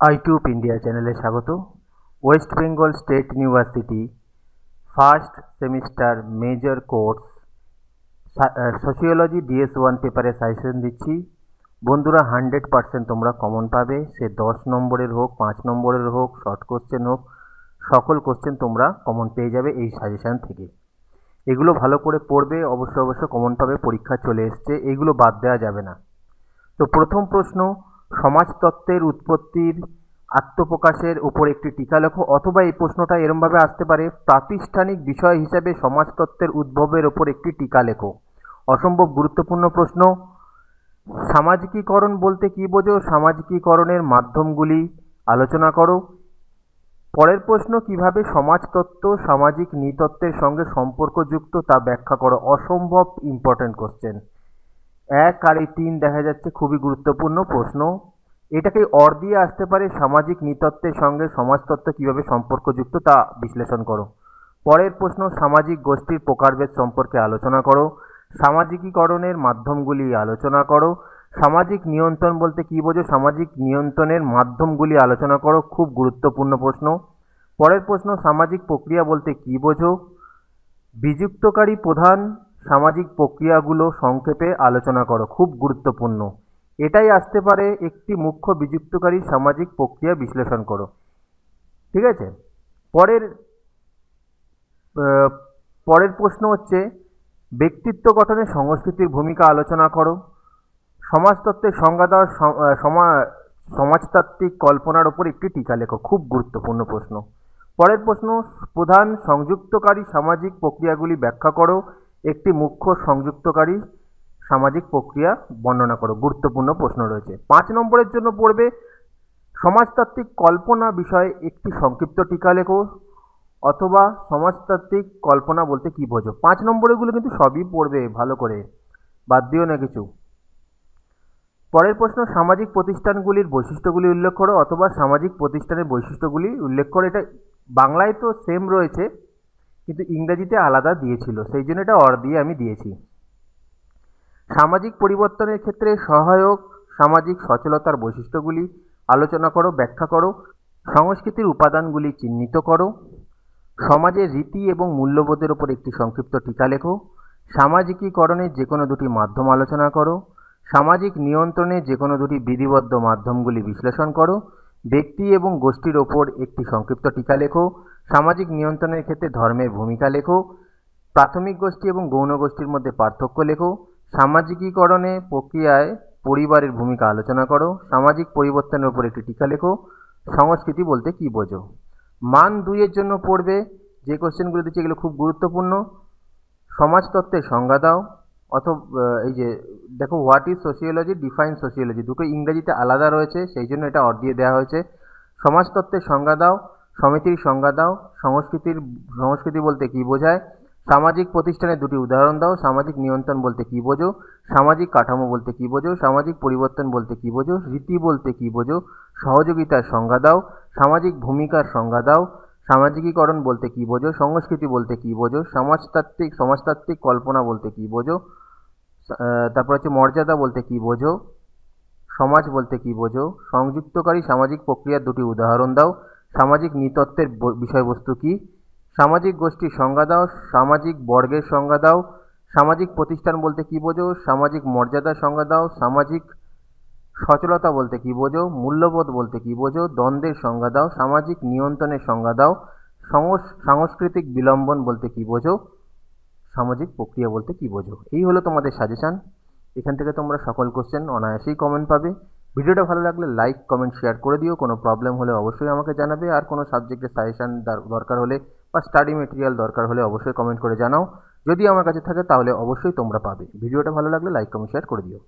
আইটিউব India চ্যানেলে স্বাগত। West Bengal state university first semester major course sociology DS1 পেপারে suggestion দিচ্ছি। বন্ধুরা 100% তোমরা কমন পাবে, সে 10 নম্বরের হোক, 5 নম্বরের হোক, শর্ট কোশ্চেন হোক, সকল কোশ্চেন তোমরা কমন পেয়ে যাবে এই সাজেশন থেকে। এগুলো ভালো করে পড়বে, অবশ্য কমন পাবে, পরীক্ষা চলে এসছে, এগুলো বাদ দেওয়া যাবে না। তো প্রথম প্রশ্ন, সমাজতত্ত্বের উৎপত্তির আত্মপ্রকাশের উপর একটি টিকা লেখো। অথবা এই প্রশ্নটা এরমভাবে আসতে পারে, প্রাতিষ্ঠানিক বিষয় হিসেবে সমাজতত্ত্বের উদ্ভবের ওপর একটি টিকা লেখো। অসম্ভব গুরুত্বপূর্ণ প্রশ্ন। সামাজিকীকরণ বলতে কী বোঝো? সামাজিকীকরণের মাধ্যমগুলি আলোচনা করো। পরের প্রশ্ন, কিভাবে সমাজতত্ত্ব সামাজিক নৃতত্ত্বের সঙ্গে সম্পর্কযুক্ত তা ব্যাখ্যা করো। অসম্ভব ইম্পর্টেন্ট কোশ্চেন। 1 আর 3 দেখা যাচ্ছে খুবই গুরুত্বপূর্ণ প্রশ্ন। এটাকে অর দিয়ে আসতে পারে, সামাজিক নৃতত্ত্বের সঙ্গে সমাজতত্ত্ব কিভাবে সম্পর্কযুক্ত তা বিশ্লেষণ করো। পরের প্রশ্ন, সামাজিক গোষ্ঠীর প্রকারভেদ সম্পর্কে আলোচনা করো। সামাজিকীকরণের মাধ্যমগুলি আলোচনা করো। সামাজিক নিয়ন্ত্রণ বলতে কী বোঝো? সামাজিক নিয়ন্ত্রণের মাধ্যমগুলি আলোচনা করো। খুব গুরুত্বপূর্ণ প্রশ্ন। পরের প্রশ্ন, সামাজিক প্রক্রিয়া বলতে কী বোঝো? বিযুক্তকারী প্রধান সামাজিক প্রক্রিয়াগুলো সংক্ষেপে আলোচনা করো। খুব গুরুত্বপূর্ণ। এটাই আসতে পারে, একটি মুখ্য বিযুক্তকারী সামাজিক প্রক্রিয়া বিশ্লেষণ করো। ঠিক আছে। পরের প্রশ্ন হচ্ছে, ব্যক্তিত্ব গঠনে সংস্কৃতির ভূমিকা আলোচনা করো। সমাজতত্ত্বের সংজ্ঞা দাও। সমাজতাত্ত্বিক কল্পনার ওপর একটি টিকা লেখো। খুব গুরুত্বপূর্ণ প্রশ্ন। পরের প্রশ্ন, প্রধান সংযুক্তকারী সামাজিক প্রক্রিয়াগুলি ব্যাখ্যা করো। একটি মুখ্য সংযুক্তকারী সামাজিক প্রক্রিয়া বর্ণনা করো। গুরুত্বপূর্ণ প্রশ্ন রয়েছে। 5 নম্বরের জন্য পড়বে, সমাজতাত্ত্বিক কল্পনা বিষয়ে একটি সংক্ষিপ্ত টিকা লেখো। অথবা সমাজতাত্ত্বিক কল্পনা বলতে কী বোঝো। 5 নম্বরেরগুলো কিন্তু সবই পড়বে, ভালো করে বাদ দিও না কিছু। পরের প্রশ্ন, সামাজিক প্রতিষ্ঠানগুলির বৈশিষ্ট্যগুলি উল্লেখ করো। অথবা সামাজিক প্রতিষ্ঠানের বৈশিষ্ট্যগুলি উল্লেখ করো। এটা বাংলায় তো সেম রয়েছে, কিন্তু ইংরেজিতে আলাদা দিয়েছিল, সেই জন্য এটা অর দিয়ে আমি দিয়েছি। সামাজিক পরিবর্তনের ক্ষেত্রে সহায়ক সামাজিক সচলতার বৈশিষ্ট্যগুলি আলোচনা করো, ব্যাখ্যা করো। সংস্কৃতির উপাদানগুলি চিহ্নিত করো। সমাজের রীতি এবং মূল্যবোধের ওপর একটি সংক্ষিপ্ত টিকা লেখো। সামাজিকীকরণের যে কোনো দুটি মাধ্যম আলোচনা করো। সামাজিক নিয়ন্ত্রণের যে কোনো দুটি বিধিবদ্ধ মাধ্যমগুলি বিশ্লেষণ করো। ব্যক্তি এবং গোষ্ঠীর ওপর একটি সংক্ষিপ্ত টিকা লেখো। সামাজিক নিয়ন্ত্রণের ক্ষেত্রে ধর্মের ভূমিকা লেখো। প্রাথমিক গোষ্ঠী এবং গৌণ গোষ্ঠীর মধ্যে পার্থক্য লেখো। সামাজিকীকরণে প্রক্রিয়ায় পরিবারের ভূমিকা আলোচনা করো। সামাজিক পরিবর্তনের উপর একটি টিকা লেখো। সংস্কৃতি বলতে কী বোঝো। মান 2 এর জন্য পড়বে, যে কোশ্চেনগুলো দিচ্ছে এগুলো খুব গুরুত্বপূর্ণ। সমাজতত্ত্বের সংজ্ঞা দাও। অথবা এই যে দেখো, what is sociology, define sociology, দুটো ইংরেজিতে আলাদা রয়েছে, সেই জন্য এটা অর দিয়ে দেওয়া হয়েছে। সমাজতত্ত্বের সংজ্ঞা দাও। সমিতির সংজ্ঞা দাও। সংস্কৃতি বলতে কী বোঝায়। সামাজিক প্রতিষ্ঠানের দুটি উদাহরণ দাও। সামাজিক নিয়ন্ত্রণ বলতে কী বোঝো। সামাজিক কাঠামো বলতে কী বোঝো। সামাজিক পরিবর্তন বলতে কী বোঝো। রীতি বলতে কী বোঝো। সহযোগিতার সংজ্ঞা দাও। সামাজিক ভূমিকার সংজ্ঞা দাও। সামাজিকীকরণ বলতে কী বোঝো। সংস্কৃতি বলতে কী বোঝো। সমাজতাত্ত্বিক কল্পনা বলতে কী বোঝো। তারপর হচ্ছে মর্যাদা বলতে কী বোঝো। সমাজ বলতে কী বোঝো। সংযুক্তকারী সামাজিক প্রক্রিয়ার দুটি উদাহরণ দাও। সামাজিক নৃতত্ত্বের বিষয়বস্তু কী। সামাজিক গোষ্ঠীর সংজ্ঞা দাও। সামাজিক বর্গের সংজ্ঞা দাও। সামাজিক প্রতিষ্ঠান বলতে কী বোঝো। সামাজিক মর্যাদার সংজ্ঞা দাও। সামাজিক সচলতা বলতে কী বোঝো। মূল্যবোধ বলতে কী বোঝো। দ্বন্দ্বের সংজ্ঞা দাও। সামাজিক নিয়ন্ত্রণের সংজ্ঞা দাও। সাংস্কৃতিক বিলম্বন বলতে কী বোঝো। সামাজিক প্রক্রিয়া বলতে কী বোঝো। এই হলো তোমাদের সাজেশান। এখান থেকে তোমরা সকল কোশ্চেন অনায়াসেই কমেন্ট পাবে। ভিডিওটা ভালো লাগলে লাইক, কমেন্ট, শেয়ার করে দিও। কোনো প্রবলেম হলে অবশ্যই আমাকে জানাবে। আর কোনো সাবজেক্টের সাজেশান দরকার হলে বা স্টাডি মেটেরিয়াল দরকার হলে অবশ্যই কমেন্ট করে জানাও। যদি আমার কাছে থাকে তাহলে অবশ্যই তোমরা পাবে। ভিডিওটা ভালো লাগলে লাইক, কমেন্ট, শেয়ার করে দিও।